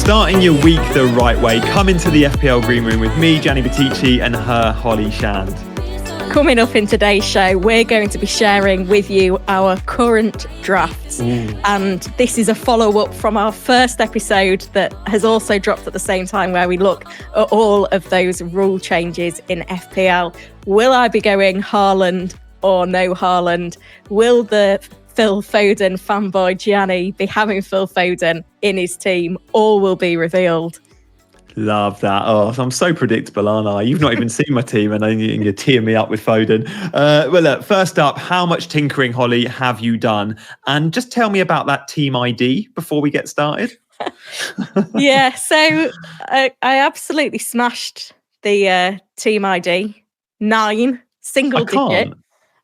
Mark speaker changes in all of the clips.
Speaker 1: Starting your week the right way, come into the FPL Green Room with me, Gianni Buttici, and her, Holly Shand.
Speaker 2: Coming up in today's show, we're going to be sharing with you our current drafts. And this is a follow-up from our first episode that has also dropped at the same time, where we look at all of those rule changes in FPL. Will I be going Haaland or no Haaland? Will the Phil Foden fanboy Gianni be having Phil Foden in his team? All will be revealed.
Speaker 1: Love that. Oh, I'm so predictable, aren't I? You've not even seen my team and then you're teeing me up with Foden. Well, look, first up, how much tinkering, Holly, have you done? And just tell me about that team ID before we get started.
Speaker 2: Yeah, so I absolutely smashed the team ID. 9, single digit.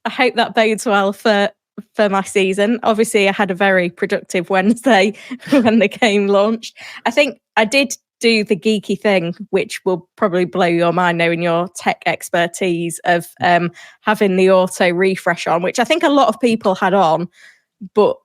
Speaker 2: I hope that bodes well for my season. Obviously, I had a very productive Wednesday when the game launched. I think I did do the geeky thing, which will probably blow your mind knowing your tech expertise, of having the auto refresh on, which I think a lot of people had on, but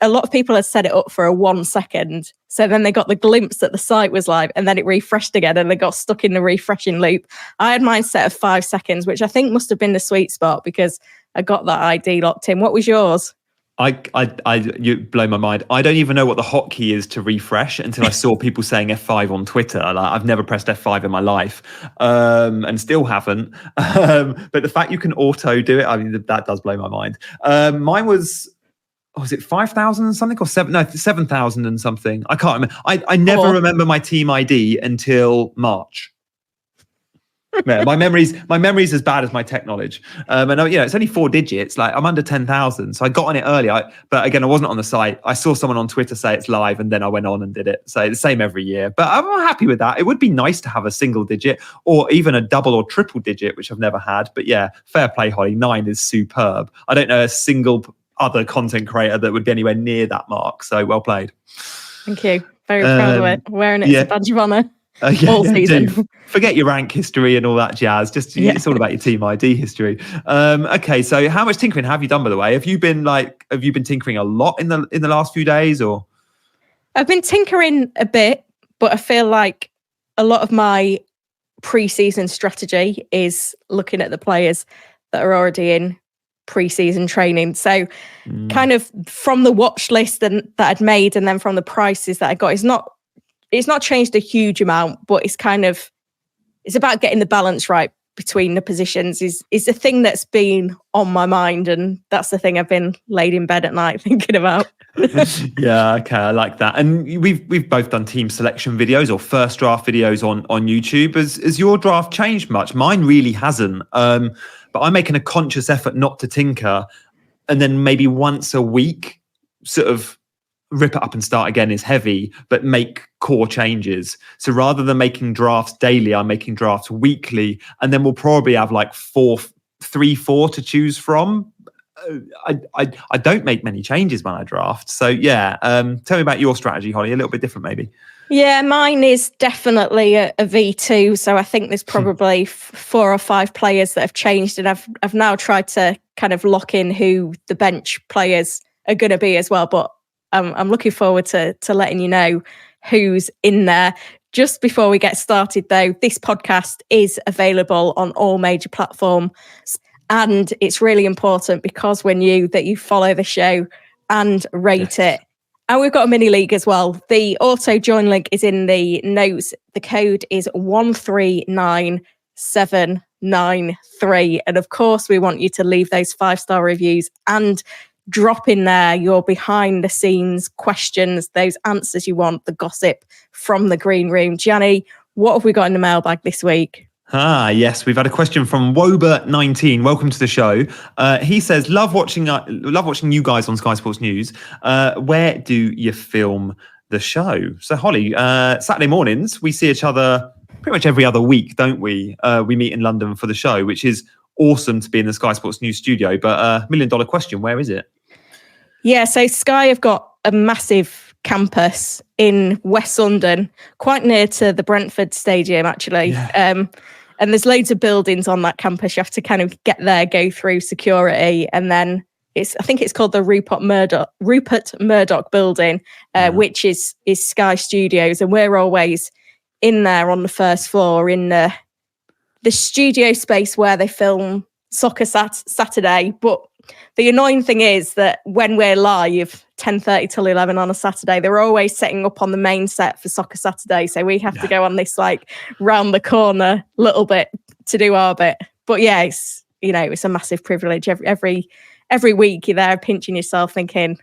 Speaker 2: a lot of people had set it up for a 1 second. So then they got the glimpse that the site was live and then it refreshed again and they got stuck in the refreshing loop. I had mine set of 5 seconds, which I think must have been the sweet spot because I got that ID locked in. What was yours?
Speaker 1: You blow my mind. I don't even know what the hotkey is to refresh until I saw people saying F5 on Twitter. Like, I've never pressed F5 in my life, and still haven't. But the fact you can auto do it, I mean, that does blow my mind. Mine was it 5,000 and something or 7,000 and something? I can't remember. I never remember my team ID until March. Yeah, my memory's as bad as my tech knowledge. And it's only 4 digits. Like, I'm under 10,000, so I got on it earlier. But again, I wasn't on the site. I saw someone on Twitter say it's live, and then I went on and did it. So the same every year. But I'm happy with that. It would be nice to have a single digit or even a double or triple digit, which I've never had. But yeah, fair play, Holly. 9 is superb. I don't know a single other content creator that would be anywhere near that mark. So well played.
Speaker 2: Thank you. Very proud of it. Wearing it as a badge of honour. All season.
Speaker 1: Forget your rank history and all that jazz. It's all about your team ID history. Okay, so how much tinkering have you done, by the way? Have you been tinkering a lot in the last few days, or?
Speaker 2: I've been tinkering a bit, but I feel like a lot of my pre-season strategy is looking at the players that are already in pre-season training. So kind of from the watch list that I'd made and then from the prices that I got, it's not changed a huge amount, but it's about getting the balance right between the positions is the thing that's been on my mind, and that's the thing I've been laid in bed at night thinking about.
Speaker 1: Yeah, okay, I like that. And we've both done team selection videos or first draft videos on YouTube. Has your draft changed much? Mine really hasn't. But I'm making a conscious effort not to tinker, and then maybe once a week sort of rip it up and start again is heavy, but make core changes. So rather than making drafts daily, I'm making drafts weekly, and then we'll probably have like 4 to choose from. I don't make many changes when I draft. So yeah, tell me about your strategy, Holly. A little bit different, maybe.
Speaker 2: Yeah, mine is definitely a V2. So I think there's probably 4 or 5 players that have changed, and I've now tried to kind of lock in who the bench players are going to be as well. But I'm looking forward to letting you know who's in there. Just before we get started, though, this podcast is available on all major platforms. And it's really important, because we're new, that you follow the show and rate it. And we've got a mini league as well. The auto join link is in the notes. The code is 139793. And of course, we want you to leave those 5-star reviews and drop in there your behind the scenes questions, those answers you want, the gossip from the green room. Gianni, what have we got in the mailbag this week?
Speaker 1: Yes, we've had a question from Wober19. Welcome to the show. He says, love watching you guys on Sky Sports News. Where do you film the show? So Holly, Saturday mornings, we see each other pretty much every other week, don't we? We meet in London for the show, which is awesome to be in the Sky Sports News studio. But $1 million question, where is it?
Speaker 2: Yeah, so Sky have got a massive campus in West London, quite near to the Brentford Stadium, actually. Yeah. And there's loads of buildings on that campus. You have to kind of get there, go through security, and then I think it's called the Rupert Murdoch building, which is Sky Studios, and we're always in there on the first floor in the studio space where they film Soccer Saturday. But the annoying thing is that when we're live, 10:30 till 11 on a Saturday, they're always setting up on the main set for Soccer Saturday. So we have to go on this like round the corner little bit to do our bit. But yeah, it's a massive privilege. Every week you're there pinching yourself thinking,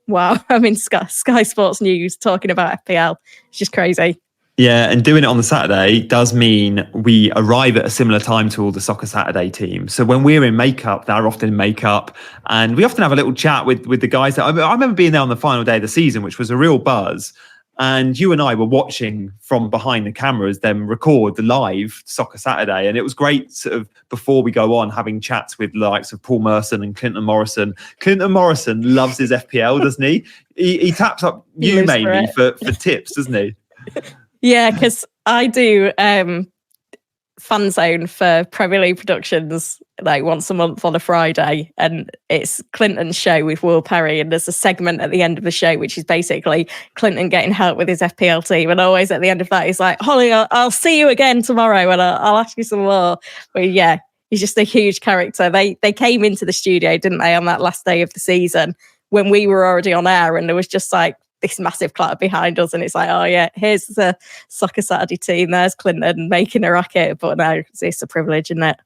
Speaker 2: wow, I'm in Sky Sports News talking about FPL. It's just crazy.
Speaker 1: Yeah, and doing it on the Saturday does mean we arrive at a similar time to all the Soccer Saturday team. So when we're in makeup, they're often in makeup, and we often have a little chat with the guys. I remember being there on the final day of the season, which was a real buzz. And you and I were watching from behind the cameras them record the live Soccer Saturday. And it was great sort of before we go on having chats with the likes of Paul Merson and Clinton Morrison. Clinton Morrison loves his FPL, doesn't he? He taps up you mainly for tips, doesn't he?
Speaker 2: Yeah, because I do Fan Zone for Premier League Productions like once a month on a Friday, and it's Clinton's show with Will Perry, and there's a segment at the end of the show which is basically Clinton getting help with his FPL team, and always at the end of that he's like, Holly, I'll see you again tomorrow and I'll ask you some more. But yeah, he's just a huge character. They came into the studio, didn't they, on that last day of the season when we were already on air, and there was just like this massive clatter behind us, and it's like, oh yeah, here's the Soccer Saturday team, there's Clinton making a racket. But no, it's a privilege, isn't it?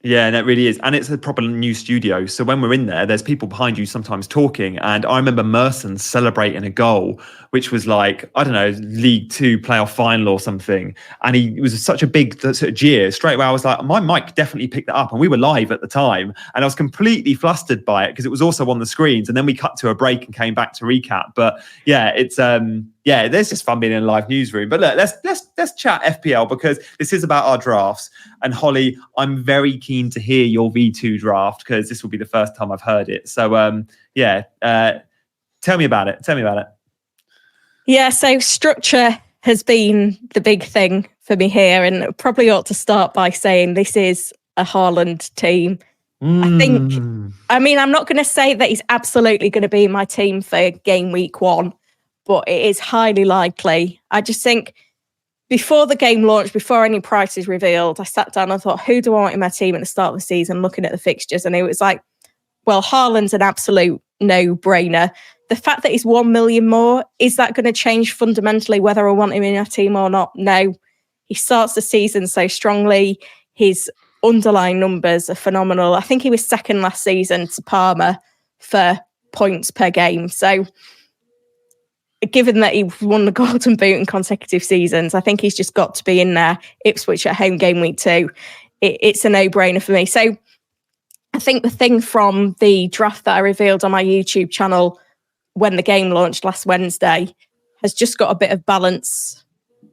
Speaker 1: Yeah, and it really is. And it's a proper new studio. So when we're in there, there's people behind you sometimes talking. And I remember Merson celebrating a goal, which was like, I don't know, League Two playoff final or something. And he was such a big sort of jeer. Straight away, I was like, my mic definitely picked that up. And we were live at the time. And I was completely flustered by it because it was also on the screens. And then we cut to a break and came back to recap. But yeah, it's there's just fun being in a live newsroom. But look, let's chat FPL because this is about our drafts. And Holly, I'm very keen to hear your V2 draft because this will be the first time I've heard it. So tell me about it.
Speaker 2: Yeah, so structure has been the big thing for me here, and probably ought to start by saying this is a Haaland team. I'm not going to say that he's absolutely going to be my team for game week 1, but it is highly likely. I just think before the game launched, before any price is revealed, I sat down and thought, who do I want in my team at the start of the season, looking at the fixtures? And it was like, well, Haaland's an absolute no-brainer. The fact that he's 1 million more, is that going to change fundamentally whether I want him in our team or not? No. He starts the season so strongly. His underlying numbers are phenomenal. I think he was second last season to Palmer for points per game. So given that he won the Golden Boot in consecutive seasons, I think he's just got to be in there. Ipswich at home game week 2. It's a no-brainer for me. So I think the thing from the draft that I revealed on my YouTube channel when the game launched last Wednesday has just got a bit of balance,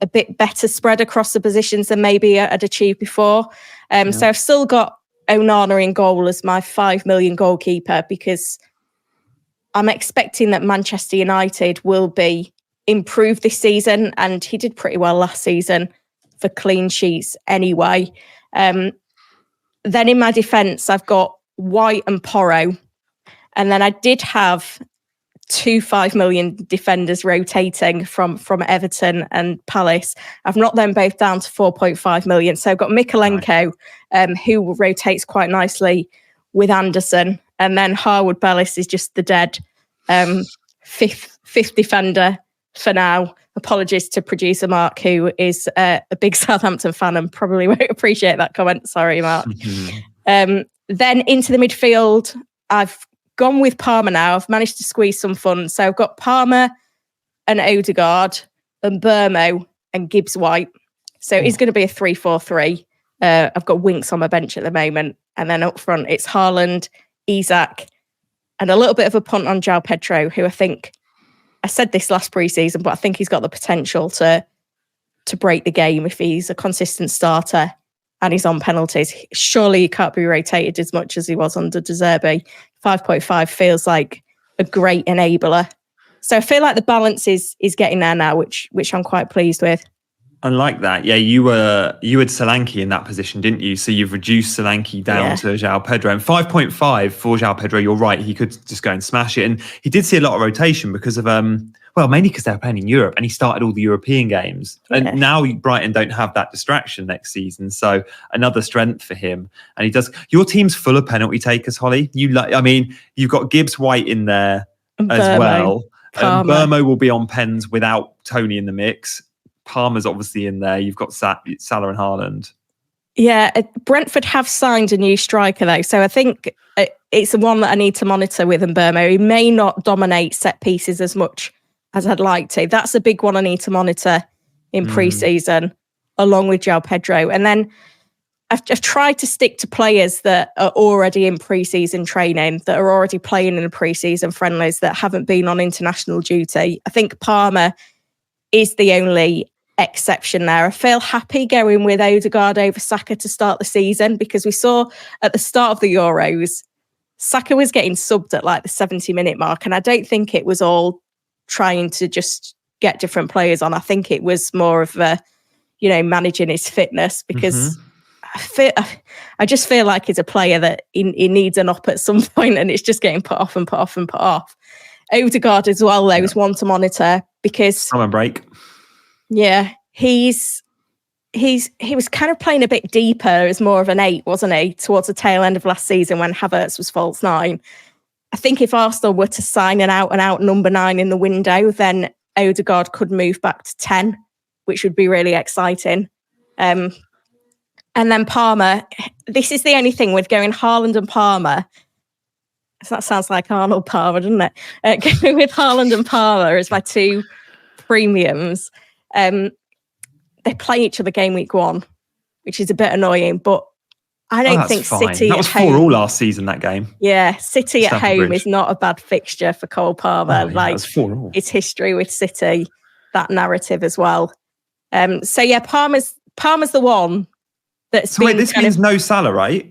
Speaker 2: a bit better spread across the positions than maybe I'd achieved before. So I've still got Onana in goal as my 5 million goalkeeper because I'm expecting that Manchester United will be improved this season, and he did pretty well last season for clean sheets anyway. Then in my defence, I've got White and Porro, and then I did have 2 5 million defenders rotating from Everton and Palace. I've knocked them both down to 4.5 million. So I've got Mikolenko, who rotates quite nicely with Anderson. And then Harwood Bellis is just the dead fifth defender for now. Apologies to producer Mark, who is a big Southampton fan and probably won't appreciate that comment. Sorry, Mark. Then into the midfield, I've gone with Palmer now. I've managed to squeeze some funds. So I've got Palmer and Odegaard and Burmo and Gibbs White. So it's going to be a 3-4-3. I've got Winks on my bench at the moment. And then up front, it's Haaland, Isak, and a little bit of a punt on João Pedro, who I think, I said this last pre-season, but I think he's got the potential to break the game if he's a consistent starter and he's on penalties. Surely he can't be rotated as much as he was under De Zerbi. 5.5 feels like a great enabler. So I feel like the balance is getting there now, which I'm quite pleased with.
Speaker 1: I like that. Yeah, you had Solanke in that position, didn't you? So you've reduced Solanke down to João Pedro. And 5.5 for João Pedro, you're right. He could just go and smash it. And he did see a lot of rotation because of, mainly because they were playing in Europe and he started all the European games. Yeah. And now Brighton don't have that distraction next season. So another strength for him. And he does. Your team's full of penalty takers, Holly. You've got Gibbs White in there as well. Burmo will be on pens without Tony in the mix. Palmer's obviously in there. You've got Salah and Haaland.
Speaker 2: Yeah, Brentford have signed a new striker though, so I think it's the one that I need to monitor with Mbeumo. He may not dominate set pieces as much as I'd like to. That's a big one I need to monitor in pre-season, along with João Pedro. And then I've tried to stick to players that are already in pre-season training, that are already playing in the pre-season friendlies, that haven't been on international duty. I think Palmer is the only exception there. I feel happy going with Odegaard over Saka to start the season, because we saw at the start of the Euros, Saka was getting subbed at like the 70-minute mark, and I don't think it was all trying to just get different players on. I think it was more of managing his fitness, because I just feel like he's a player that he needs an up at some point, and it's just getting put off and put off and put off. Odegaard as well, though, is one to monitor, because
Speaker 1: summer break.
Speaker 2: Yeah, he was kind of playing a bit deeper as more of an 8, wasn't he, towards the tail end of last season when Havertz was false 9. I think if Arsenal were to sign an out-and-out number 9 in the window, then Odegaard could move back to 10, which would be really exciting. And then Palmer, this is the only thing with going Haaland and Palmer. That sounds like Arnold Palmer, doesn't it? Going with Haaland and Palmer as my 2 premiums. They play each other game week 1, which is a bit annoying, but I don't think
Speaker 1: fine.
Speaker 2: City
Speaker 1: that was
Speaker 2: at home,
Speaker 1: 4-4 last season, that game.
Speaker 2: Yeah, City at home is not a bad fixture for Cole Palmer.
Speaker 1: It's
Speaker 2: history with City, that narrative as well. Palmer's the one that's been.
Speaker 1: Wait, this means no Salah, right?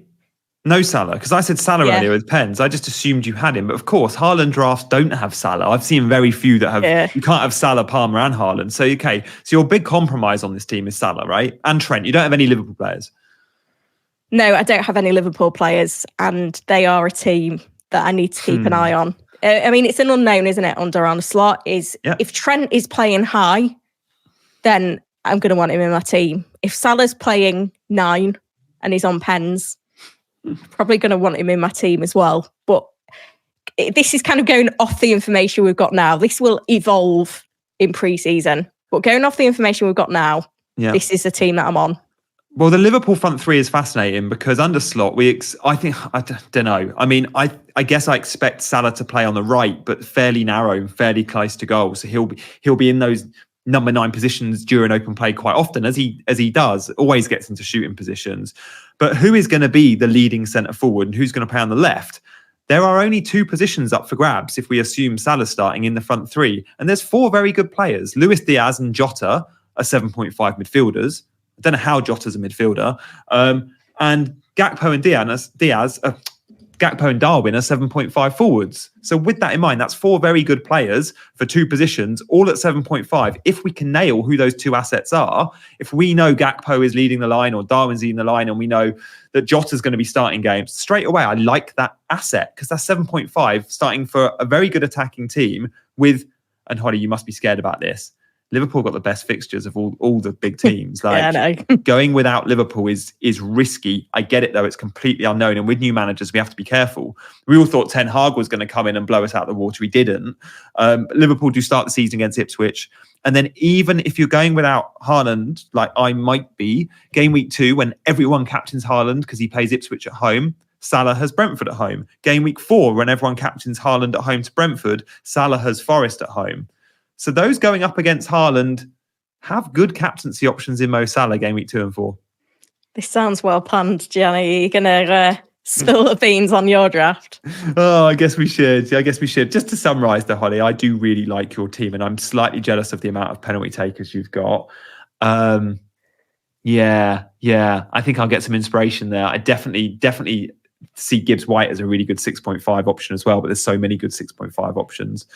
Speaker 1: No Salah, because I said Salah earlier with pens. I just assumed you had him. But of course, Haaland drafts don't have Salah. I've seen very few that have. Yeah. You can't have Salah, Palmer and Haaland. So, okay. So your big compromise on this team is Salah, right? And Trent. You don't have any Liverpool players.
Speaker 2: No, I don't have any Liverpool players. And they are a team that I need to keep an eye on. It's an unknown, isn't it, under Arne Slot? If Trent is playing high, then I'm going to want him in my team. If Salah's playing 9 and he's on pens, probably going to want him in my team as well. But this is kind of going off the information we've got now. This will evolve in pre-season. But going off the information we've got now, this is the team that I'm on.
Speaker 1: Well, the Liverpool front 3 is fascinating because under Slot, I don't know. I guess I expect Salah to play on the right, but fairly narrow and fairly close to goal. So he'll be in those number 9 positions during open play quite often, as he does, always gets into shooting positions. But who is going to be the leading centre forward and who's going to play on the left? There are only 2 positions up for grabs if we assume Salah starting in the front 3. And there's 4 very good players. Luis Diaz and Jota are 7.5 midfielders. I don't know how Jota's a midfielder. And Gakpo and Darwin are 7.5 forwards. So with that in mind, that's 4 very good players for 2 positions, all at 7.5. If we can nail who those 2 assets are, if we know Gakpo is leading the line or Darwin's leading the line, and we know that Jota's going to be starting games, straight away, I like that asset because that's 7.5 starting for a very good attacking team with, and Holly, you must be scared about this, Liverpool got the best fixtures of all the big teams. Going without Liverpool is risky. I get it though; it's completely unknown, and with new managers, we have to be careful. We all thought Ten Hag was going to come in and blow us out of the water. He didn't. Liverpool do start the season against Ipswich, and then even if you're going without Haaland, like I might be, game week 2 when everyone captains Haaland because he plays Ipswich at home, Salah has Brentford at home. Game week 4 when everyone captains Haaland at home to Brentford, Salah has Forest at home. So those going up against Haaland have good captaincy options in Mo Salah game week 2 and 4.
Speaker 2: This sounds well planned, Gianni. You're going to spill the beans on your draft.
Speaker 1: Oh, I guess we should. Just to summarise though, Holly, I do really like your team and I'm slightly jealous of the amount of penalty takers you've got. Yeah. I think I'll get some inspiration there. I definitely see Gibbs White as a really good 6.5 option as well, but there's so many good 6.5 options.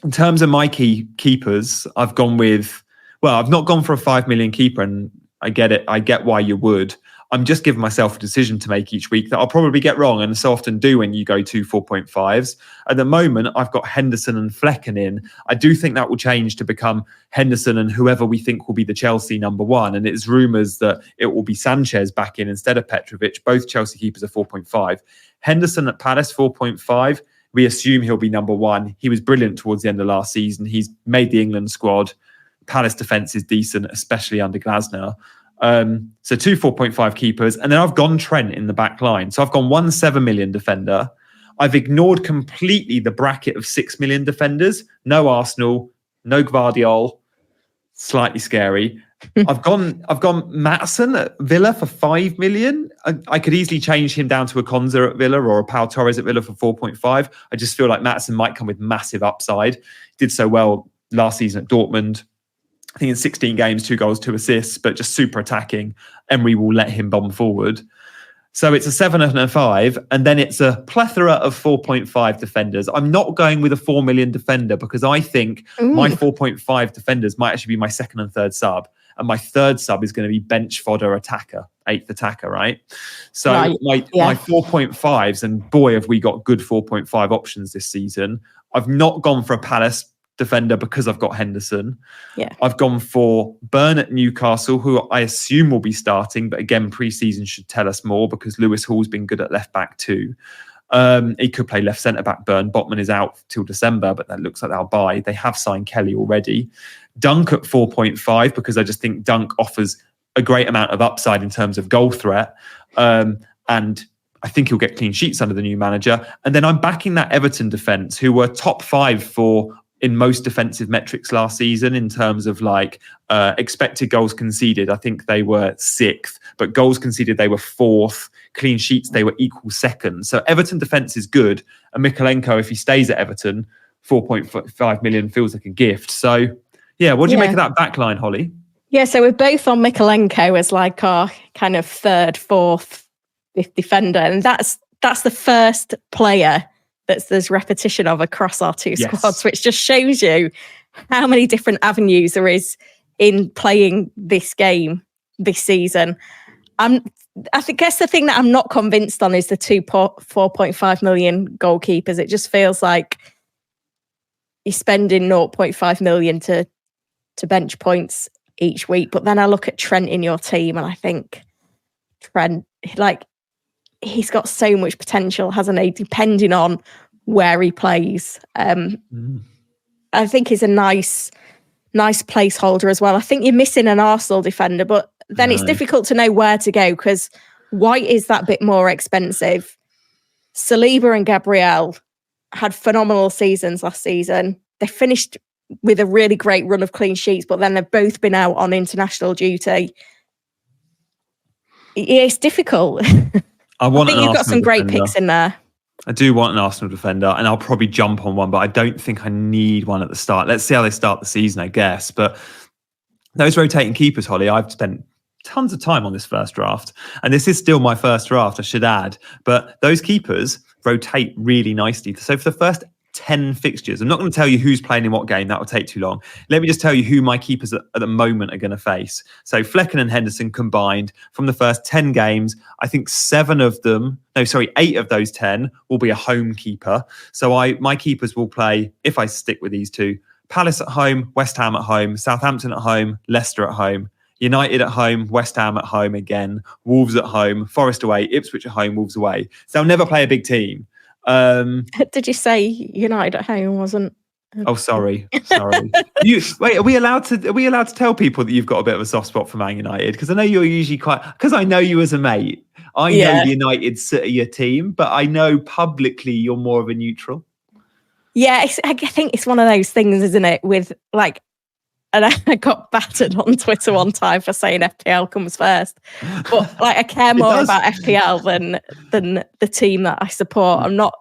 Speaker 1: In terms of my keepers, I've gone with, Well, I've not gone for a 5 million keeper, and I get it. I get why you would. I'm just giving myself a decision to make each week that I'll probably get wrong, and so often do when you go to 4.5s. At the moment, I've got Henderson and Flecken in. I do think that will change to become Henderson and whoever we think will be the Chelsea number one. And it's rumours that it will be Sanchez back in instead of Petrovic. Both Chelsea keepers are 4.5. Henderson at Palace, 4.5. We assume he'll be number one. He was brilliant towards the end of last season. He's made the England squad. Palace defence is decent, especially under Glasner. So 2 4.5 keepers. And then I've gone Trent in the back line. So I've gone 1 7 million defender. I've ignored completely the bracket of 6 million defenders. No Arsenal, no Gvardiol. Slightly scary. I've gone Maatsen at Villa for 5 million. I could easily change him down to a Konza at Villa or a Pau Torres at Villa for 4.5. I just feel like Maatsen might come with massive upside. He did so well last season at Dortmund. I think in 16 games, 2 goals, 2 assists, but just super attacking. Emery will let him bomb forward. So it's a 7 and a 5, and then it's a plethora of 4.5 defenders. I'm not going with a 4 million defender because I think my 4.5 defenders might actually be my second and third sub. And my third sub is going to be bench fodder attacker, 8th attacker, right? So my 4.5s, and boy, have we got good 4.5 options this season. I've not gone for a Palace defender because I've got Henderson.
Speaker 2: Yeah.
Speaker 1: I've gone for Burn at Newcastle, who I assume will be starting, but again, pre-season should tell us more because Lewis Hall's been good at left back too. He could play left centre back. Burn. Botman is out till December, but that looks like they'll buy. They have signed Kelly already. Dunk at 4.5 because I just think Dunk offers a great amount of upside in terms of goal threat. And I think he'll get clean sheets under the new manager. And then I'm backing that Everton defence, who were top 5 in most defensive metrics last season in terms of expected goals conceded. I think they were 6th, but goals conceded, they were 4th. Clean sheets, they were equal 2nd. So Everton defence is good. And Mikalenko, if he stays at Everton, 4.5 million feels like a gift. So, yeah, what do you make of that back line, Holly?
Speaker 2: Yeah, so we're both on Mikalenko as like our kind of 3rd, 4th, 5th defender. And that's the first player there's repetition of across our two squads, which just shows you how many different avenues there is in playing this game this season. I guess the thing that I'm not convinced on is the 4.5 million goalkeepers. It just feels like you're spending 0.5 million to bench points each week. But then I look at Trent in your team and I think Trent, he's got so much potential, hasn't he? Depending on where he plays. I think he's a nice placeholder as well. I think you're missing an Arsenal defender, but then it's difficult to know where to go because White is that bit more expensive. Saliba and Gabriel had phenomenal seasons last season. They finished with a really great run of clean sheets, but then they've both been out on international duty. It's difficult. I think you've got some great picks in there.
Speaker 1: I do want an Arsenal defender, and I'll probably jump on one, but I don't think I need one at the start. Let's see how they start the season, I guess. But those rotating keepers, Holly, I've spent tons of time on this first draft, and this is still my first draft, I should add. But those keepers rotate really nicely. So for the first 10 fixtures, I'm not going to tell you who's playing in what game, that will take too long. Let me just tell you who my keepers at the moment are going to face. So Flecken and Henderson combined from the first 10 games, I think 8 of those 10 will be a home keeper. So my keepers will play, if I stick with these two, Palace at home, West Ham at home, Southampton at home, Leicester at home, United at home, West Ham at home again, Wolves at home, Forest away, Ipswich at home, Wolves away. So they'll never play a big team.
Speaker 2: Did you say United at home wasn't?
Speaker 1: Oh, sorry. Are we allowed to tell people that you've got a bit of a soft spot for Man United? Because I know you're usually because I know you as a mate. I know the United's your team, but I know publicly you're more of a neutral.
Speaker 2: Yeah, I think it's one of those things, isn't it? With and I got battered on Twitter one time for saying FPL comes first. But I care more about FPL than the team that I support. I'm not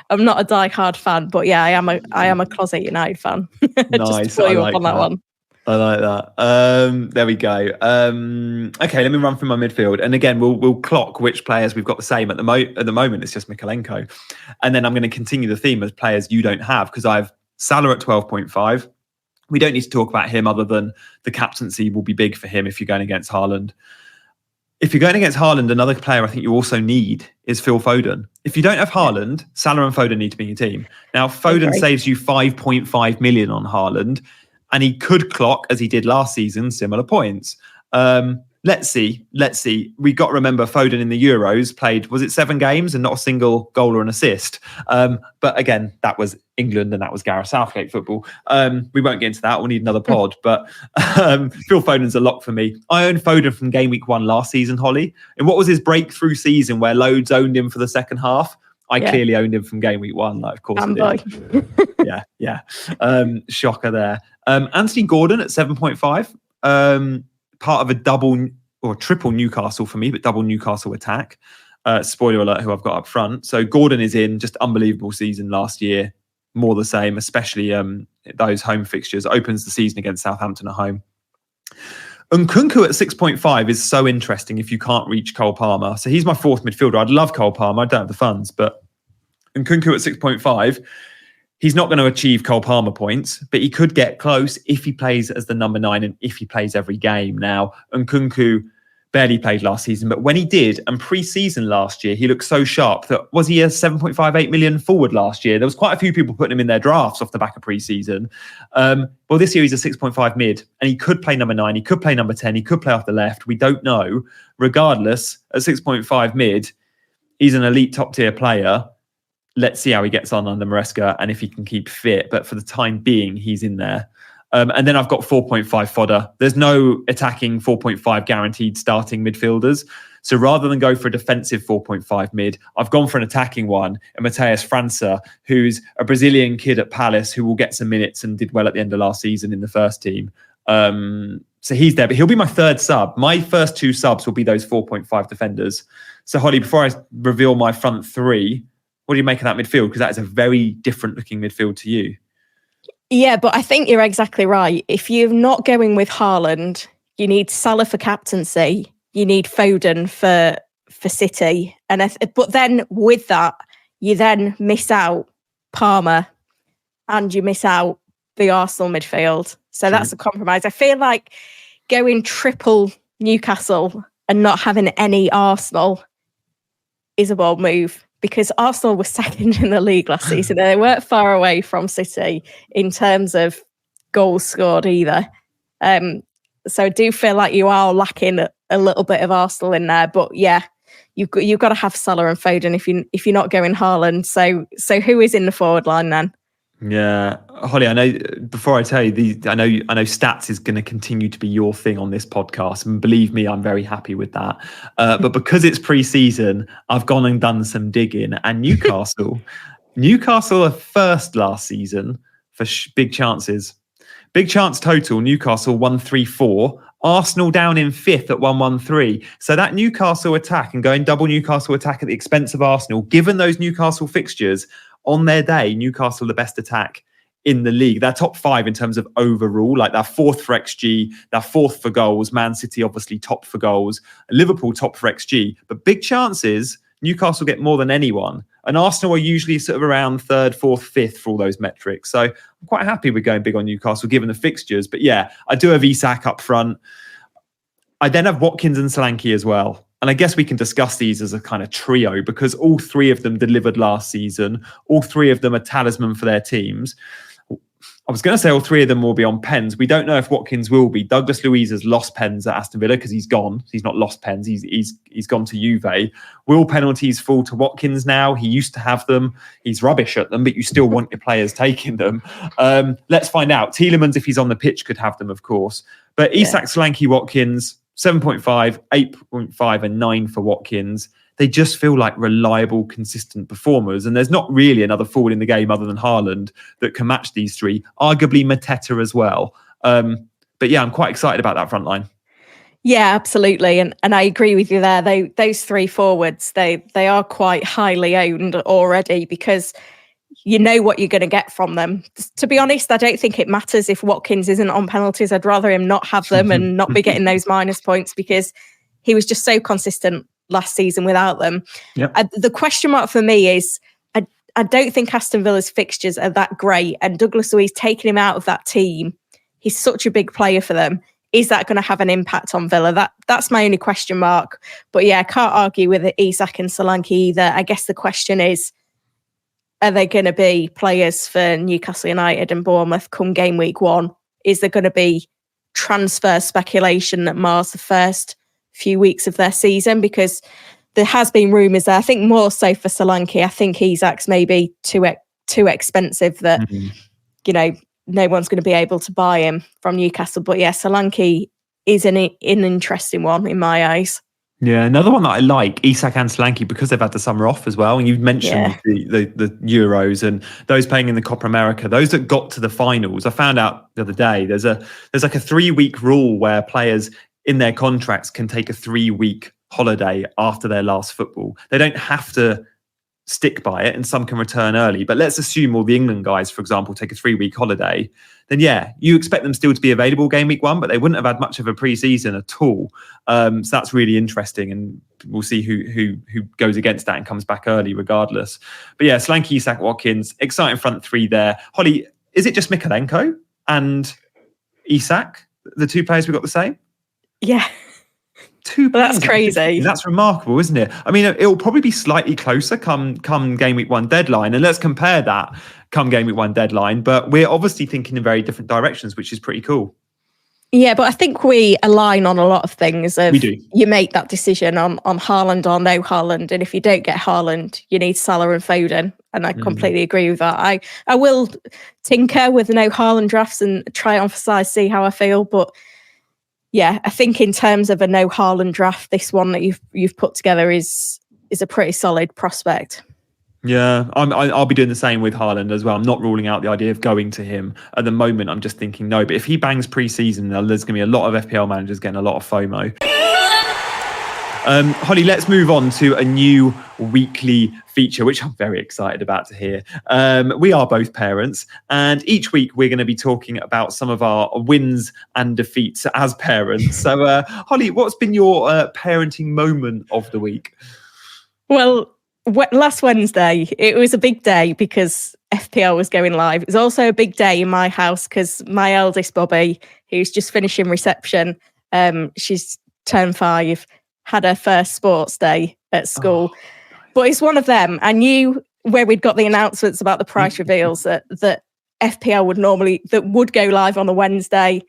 Speaker 2: a diehard fan, but yeah, I am a closet United fan.
Speaker 1: Nice.
Speaker 2: Just to pull you up on that one.
Speaker 1: I like that. There we go. Okay, let me run through my midfield, and again, we'll clock which players we've got the same at the moment. It's just Mikalenko, and then I'm going to continue the theme of players you don't have because I have Salah at 12.5. We don't need to talk about him other than the captaincy will be big for him if you're going against Haaland. If you're going against Haaland, another player I think you also need is Phil Foden. If you don't have Haaland, Salah and Foden need to be in your team. Now, Foden saves you 5.5 million on Haaland, and he could clock, as he did last season, similar points. Let's see. We got to remember Foden in the Euros played, was it 7 games and not a single goal or an assist? But again, that was England and that was Gareth Southgate football. We won't get into that. We'll need another pod. But Phil Foden's a lock for me. I owned Foden from game week 1 last season, Holly. And what was his breakthrough season where loads owned him for the second half? I clearly owned him from game week 1. Like, of course I did. Yeah. Shocker there. Anthony Gordon at 7.5. Part of a double or triple Newcastle for me, but double Newcastle attack. Spoiler alert, who I've got up front. So Gordon is in, just unbelievable season last year. More the same, especially those home fixtures. Opens the season against Southampton at home. Nkunku at 6.5 is so interesting if you can't reach Cole Palmer. So he's my 4th midfielder. I'd love Cole Palmer. I don't have the funds, but Nkunku at 6.5, he's not going to achieve Cole Palmer points, but he could get close if he plays as the number 9 and if he plays every game. Now, Nkunku barely played last season, but when he did, and pre-season last year, he looked so sharp that, was he a 7.58 million forward last year? There was quite a few people putting him in their drafts off the back of pre-season. Well, this year he's a 6.5 mid, and he could play number 9, he could play number 10, he could play off the left. We don't know. Regardless, at 6.5 mid, he's an elite top-tier player. Let's see how he gets on under Maresca and if he can keep fit. But for the time being, he's in there. And then I've got 4.5 fodder. There's no attacking 4.5 guaranteed starting midfielders. So rather than go for a defensive 4.5 mid, I've gone for an attacking one, and Matheus França, who's a Brazilian kid at Palace who will get some minutes and did well at the end of last season in the first team. So he's there, but he'll be my 3rd sub. My first 2 subs will be those 4.5 defenders. So Holly, before I reveal my front 3, what do you make of that midfield? Because that is a very different looking midfield to you.
Speaker 2: Yeah, but I think you're exactly right. If you're not going with Haaland, you need Salah for captaincy. You need Foden for City. But then with that, you then miss out Palmer and you miss out the Arsenal midfield. So that's a compromise. I feel like going triple Newcastle and not having any Arsenal is a bold move. Because Arsenal were 2nd in the league last season. They weren't far away from City in terms of goals scored either. So I do feel like you are lacking a little bit of Arsenal in there. But yeah, you've got to have Salah and Foden if you're not going Haaland. So who is in the forward line then?
Speaker 1: Yeah, Holly, I know before I tell you, I know stats is going to continue to be your thing on this podcast. And believe me, I'm very happy with that. But because it's pre-season, I've gone and done some digging. And Newcastle are 1st last season for big chances. Big chance total, Newcastle 134. Arsenal down in 5th at 113. So that Newcastle attack and going double Newcastle attack at the expense of Arsenal, given those Newcastle fixtures, on their day, Newcastle the best attack in the league. They're top 5 in terms of overall, like they're 4th for XG, they're 4th for goals. Man City obviously top for goals. Liverpool top for XG. But big chances, Newcastle get more than anyone. And Arsenal are usually sort of around 3rd, 4th, 5th for all those metrics. So I'm quite happy with going big on Newcastle given the fixtures. But yeah, I do have Isak up front. I then have Watkins and Solanke as well. And I guess we can discuss these as a kind of trio because all 3 of them delivered last season. All 3 of them are talisman for their teams. I was going to say all 3 of them will be on pens. We don't know if Watkins will be. Douglas Luiz has lost pens at Aston Villa because he's gone. He's not lost pens. He's gone to Juve. Will penalties fall to Watkins now? He used to have them. He's rubbish at them, but you still want your players taking them. Let's find out. Tielemans, if he's on the pitch, could have them, of course. But Isak, Solanke, Watkins, 7.5, 8.5 and 9 for Watkins. They just feel like reliable, consistent performers. And there's not really another forward in the game other than Haaland that can match these 3. Arguably Mateta as well. But yeah, I'm quite excited about that front line.
Speaker 2: Yeah, absolutely. And I agree with you there. Those 3 forwards, they are quite highly owned already because you know what you're going to get from them. To be honest, I don't think it matters if Watkins isn't on penalties. I'd rather him not have them and not be getting those minus points because he was just so consistent last season without them. Yep. The question mark for me is I don't think Aston Villa's fixtures are that great, and Douglas Luiz taking him out of that team He's such a big player for them. Is that going to have an impact on Villa? That's my only question mark. But yeah, I can't argue with Isak and Solanke either. I guess the question is, are they going to be players for Newcastle United and Bournemouth come game week 1? Is there going to be transfer speculation that mars the first few weeks of their season? Because there has been rumours there. I think more so for Solanke. I think Isak's maybe too expensive that, no one's going to be able to buy him from Newcastle. But yeah, Solanke is an interesting one in my eyes.
Speaker 1: Yeah, another one that I like, Isak and Solanke, because they've had the summer off as well. And you've mentioned the Euros and those playing in the Copa America, those that got to the finals. I found out the other day there's like a 3-week rule where players in their contracts can take a 3-week holiday after their last football. They don't have to stick by it, and some can return early. But let's assume all the England guys, for example, take a 3-week holiday. Then yeah, you expect them still to be available game week 1, but they wouldn't have had much of a pre-season at all. So that's really interesting, and we'll see who goes against that and comes back early regardless. But yeah, Solanke, Isak, Watkins, exciting front three there. Holly, is it just Mykolenko and Isak, the two players we got the same?
Speaker 2: Yeah.
Speaker 1: That's
Speaker 2: crazy.
Speaker 1: That's remarkable, isn't it? I mean, it'll probably be slightly closer come game week 1 deadline, and let's compare that come game week 1 deadline. But we're obviously thinking in very different directions, which is pretty cool.
Speaker 2: Yeah, but I think we align on a lot of things.
Speaker 1: We do.
Speaker 2: You make that decision on Haaland or no Haaland, and if you don't get Haaland, you need Salah and Foden, and I completely agree with that. I will tinker with no Haaland drafts and try on for size, see how I feel, but yeah, I think in terms of a no Haaland draft, this one that you've put together is a pretty solid prospect.
Speaker 1: Yeah, I'll be doing the same with Haaland as well. I'm not ruling out the idea of going to him at the moment. I'm just thinking no, but if he bangs pre-season, there's going to be a lot of FPL managers getting a lot of FOMO. Holly, let's move on to a new weekly feature, which I'm very excited about to hear. We are both parents, and each week we're going to be talking about some of our wins and defeats as parents. So, Holly, what's been your parenting moment of the week?
Speaker 2: Well, last Wednesday, it was a big day because FPL was going live. It was also a big day in my house because my eldest, Bobby, who's just finishing reception, she's turned 5, had her first sports day at school. Oh, nice. But it's one of them. I knew where we'd got the announcements about the price reveals that FPL would go live on the Wednesday.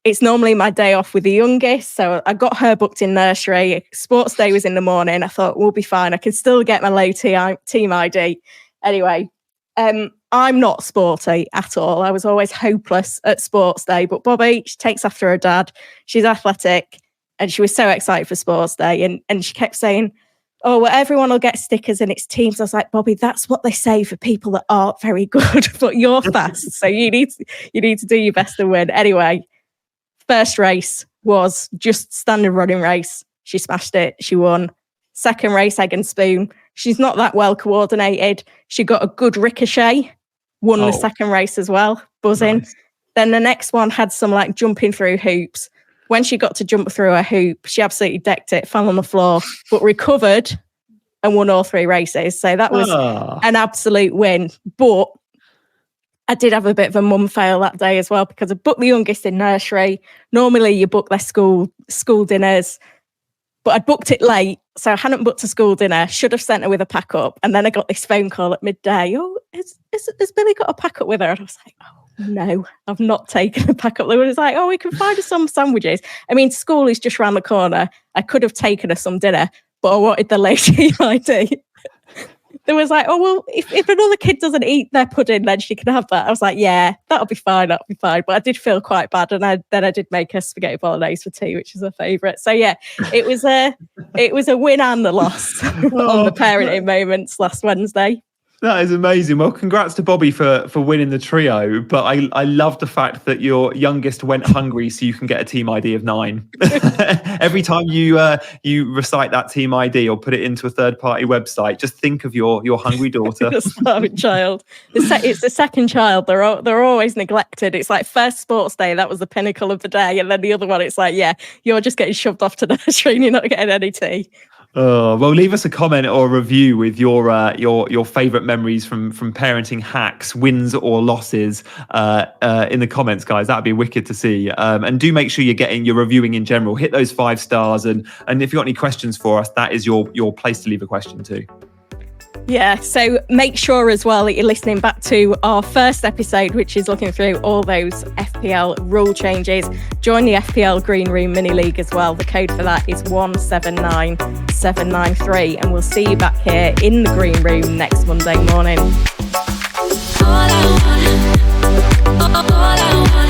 Speaker 2: It's normally my day off with the youngest, so I got her booked in nursery. Sports day was in the morning. I thought, we'll be fine. I can still get my low team ID. Anyway, I'm not sporty at all. I was always hopeless at sports day, but Bobby, she takes after her dad. She's athletic. And she was so excited for sports day. And she kept saying, oh, well, everyone will get stickers in its teams. I was like, Bobby, that's what they say for people that aren't very good, but you're fast. So you need to do your best and win. Anyway, first race was just standard running race. She smashed it. She won. Second race, egg and spoon. She's not that well coordinated. She got a good ricochet. Won the second race as well. Buzzing. Nice. Then the next one had some like jumping through hoops. When she got to jump through a hoop, she absolutely decked it, fell on the floor, but recovered and won all 3 races. So that was an absolute win. But I did have a bit of a mum fail that day as well because I booked the youngest in nursery. Normally you book their school dinners, but I'd booked it late. So I hadn't booked a school dinner, should have sent her with a pack up. And then I got this phone call at midday. Oh, has Billy got a pack up with her? And I was like, oh. No, I've not taken a pack up. They were like, oh, we can find her some sandwiches. I mean, school is just round the corner. I could have taken her some dinner, but I wanted the late team ID. They was like, oh, well, if another kid doesn't eat their pudding, then she can have that. I was like, yeah, that'll be fine. But I did feel quite bad. And then I did make her spaghetti bolognese for tea, which is her favourite. So yeah, it was a win and a loss on the parenting moments last Wednesday.
Speaker 1: That is amazing. Well, congrats to Bobby for winning the trio. But I love the fact that your youngest went hungry so you can get a team ID of 9. Every time you recite that team ID or put it into a third-party website, just think of your hungry daughter.
Speaker 2: The starving child. It's the second child. They're always neglected. It's like first sports day, that was the pinnacle of the day. And then the other one, it's like, yeah, you're just getting shoved off to nursery and you're not getting any tea.
Speaker 1: Oh, well, leave us a comment or a review with your favourite memories from parenting hacks, wins or losses, in the comments, guys. That'd be wicked to see. And do make sure you're reviewing in general. Hit those 5 stars, and if you've got any questions for us, that is your place to leave a question too.
Speaker 2: Yeah, so make sure as well that you're listening back to our first episode, which is looking through all those FPL rule changes. Join the FPL Green Room mini league as well. The code for that is 179793, and we'll see you back here in the Green Room next Monday morning. All I want